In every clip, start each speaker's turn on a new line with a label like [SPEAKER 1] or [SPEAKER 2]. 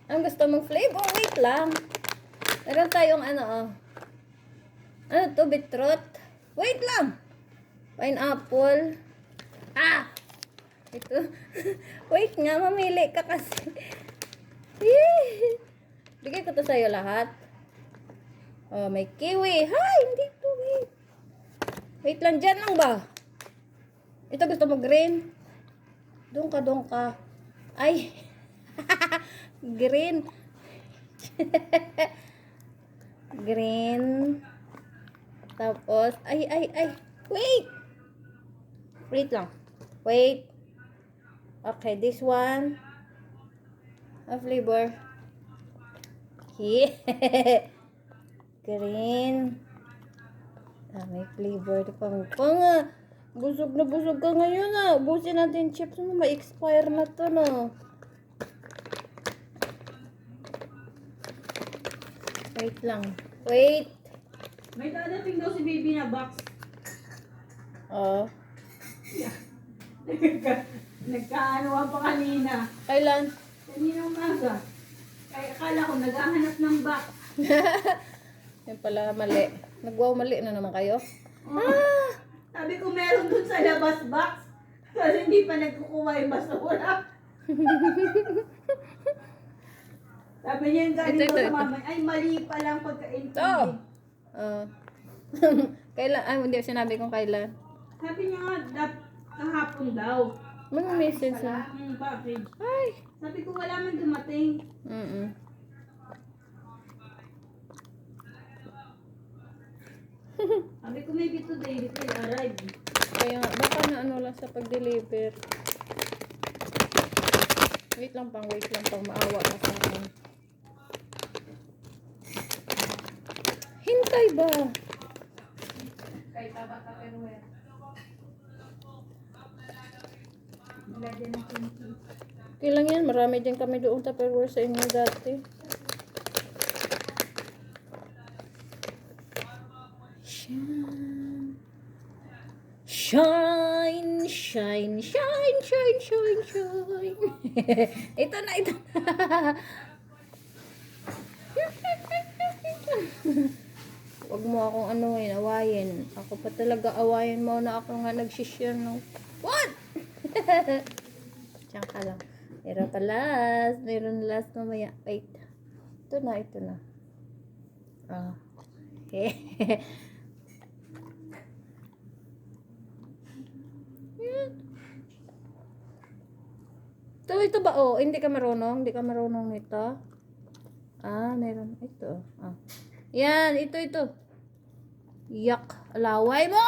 [SPEAKER 1] Ang gusto mong flavor? Wait lang. Meron tayong ano, oh. Ano to? Beetroot? Wait lang. Pineapple. Ah! Ito. Wait nga, mamili ka kasi. Bigay ko to sa'yo lahat. Oh, may kiwi. Hay, hindi to. Wait. Wait lang, dyan lang ba? Ito gusto mo green? Doon ka. Ay. Green. Green. Tapos, ay. Wait. Wait lang. Wait. Okay, this one. A flavor. Yeah. Green. Ah, may flavor. Pang nga. Busog na busog ka ngayon ah. Ubusin natin chips mo. Ma-expire na to no. Wait lang. Wait.
[SPEAKER 2] May dadating daw si baby na box.
[SPEAKER 1] Oh.
[SPEAKER 2] Nagkaanoan pa kanina.
[SPEAKER 1] Kailan?
[SPEAKER 2] Kanina umaga. Kaya akala ko naghahanap ng box.
[SPEAKER 1] Yan pala mali. Nagwaw mali na naman kayo.
[SPEAKER 2] Ah! Sabi ko meron dun sa labas box. Kasi hindi pa nagkukuha yung basura. Sabi niya yung galing
[SPEAKER 1] Ito.
[SPEAKER 2] ko sa mama, ay mali pa lang pagka-intindi.
[SPEAKER 1] Oh. Kailan? Ay, hindi sinabi kong kailan.
[SPEAKER 2] Sabi niya nga, kahapon daw.
[SPEAKER 1] May message na.
[SPEAKER 2] Package.
[SPEAKER 1] Ay.
[SPEAKER 2] Sabi ko wala man dumating. Sabi ko maybe today it will arrive.
[SPEAKER 1] Kaya nga, baka na ano lang sa pag-deliver. Wait lang pang maawa ka sa akin. Hintay ba?
[SPEAKER 2] Kay taba ka pero eh.
[SPEAKER 1] Kailan yan? Marami din kami doon Tupperware sa inyo dati. Shine. Ito na. Huwag mo akong awayin. Ako pa talaga awayin mo na ako nga nag-share ng... What? Diyan ka lang. Meron pa last. Meron last mamaya. Wait. Ito na. Ah. Ito ba? Oh, hindi ka marunong? Hindi ka marunong nito? Ah, meron. Ito. Ah. Yan, ito. Yak. Alaway mo!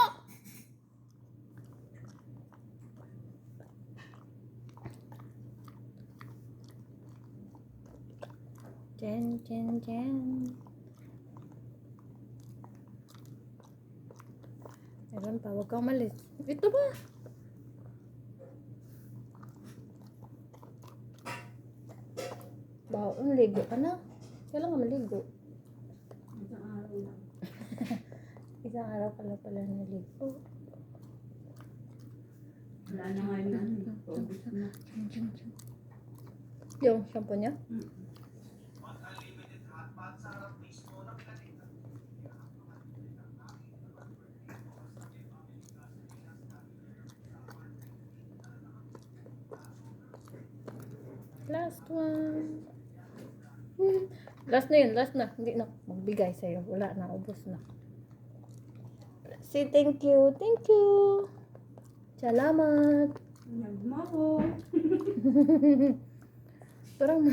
[SPEAKER 1] Jen. Meron pa. Huwag kang malis. Ito ba? Baon, ligo ka na. Kailan ka maligo?
[SPEAKER 2] Isang araw lang.
[SPEAKER 1] Isang araw pala naligo.
[SPEAKER 2] Wala na nga yun. Paubos na.
[SPEAKER 1] Yung shampoo niya? Last one. Last na yun. Hindi na. Magbigay sa'yo. Wala na. Ubus na. Say thank you. Salamat.
[SPEAKER 2] Nagmaho.
[SPEAKER 1] Parang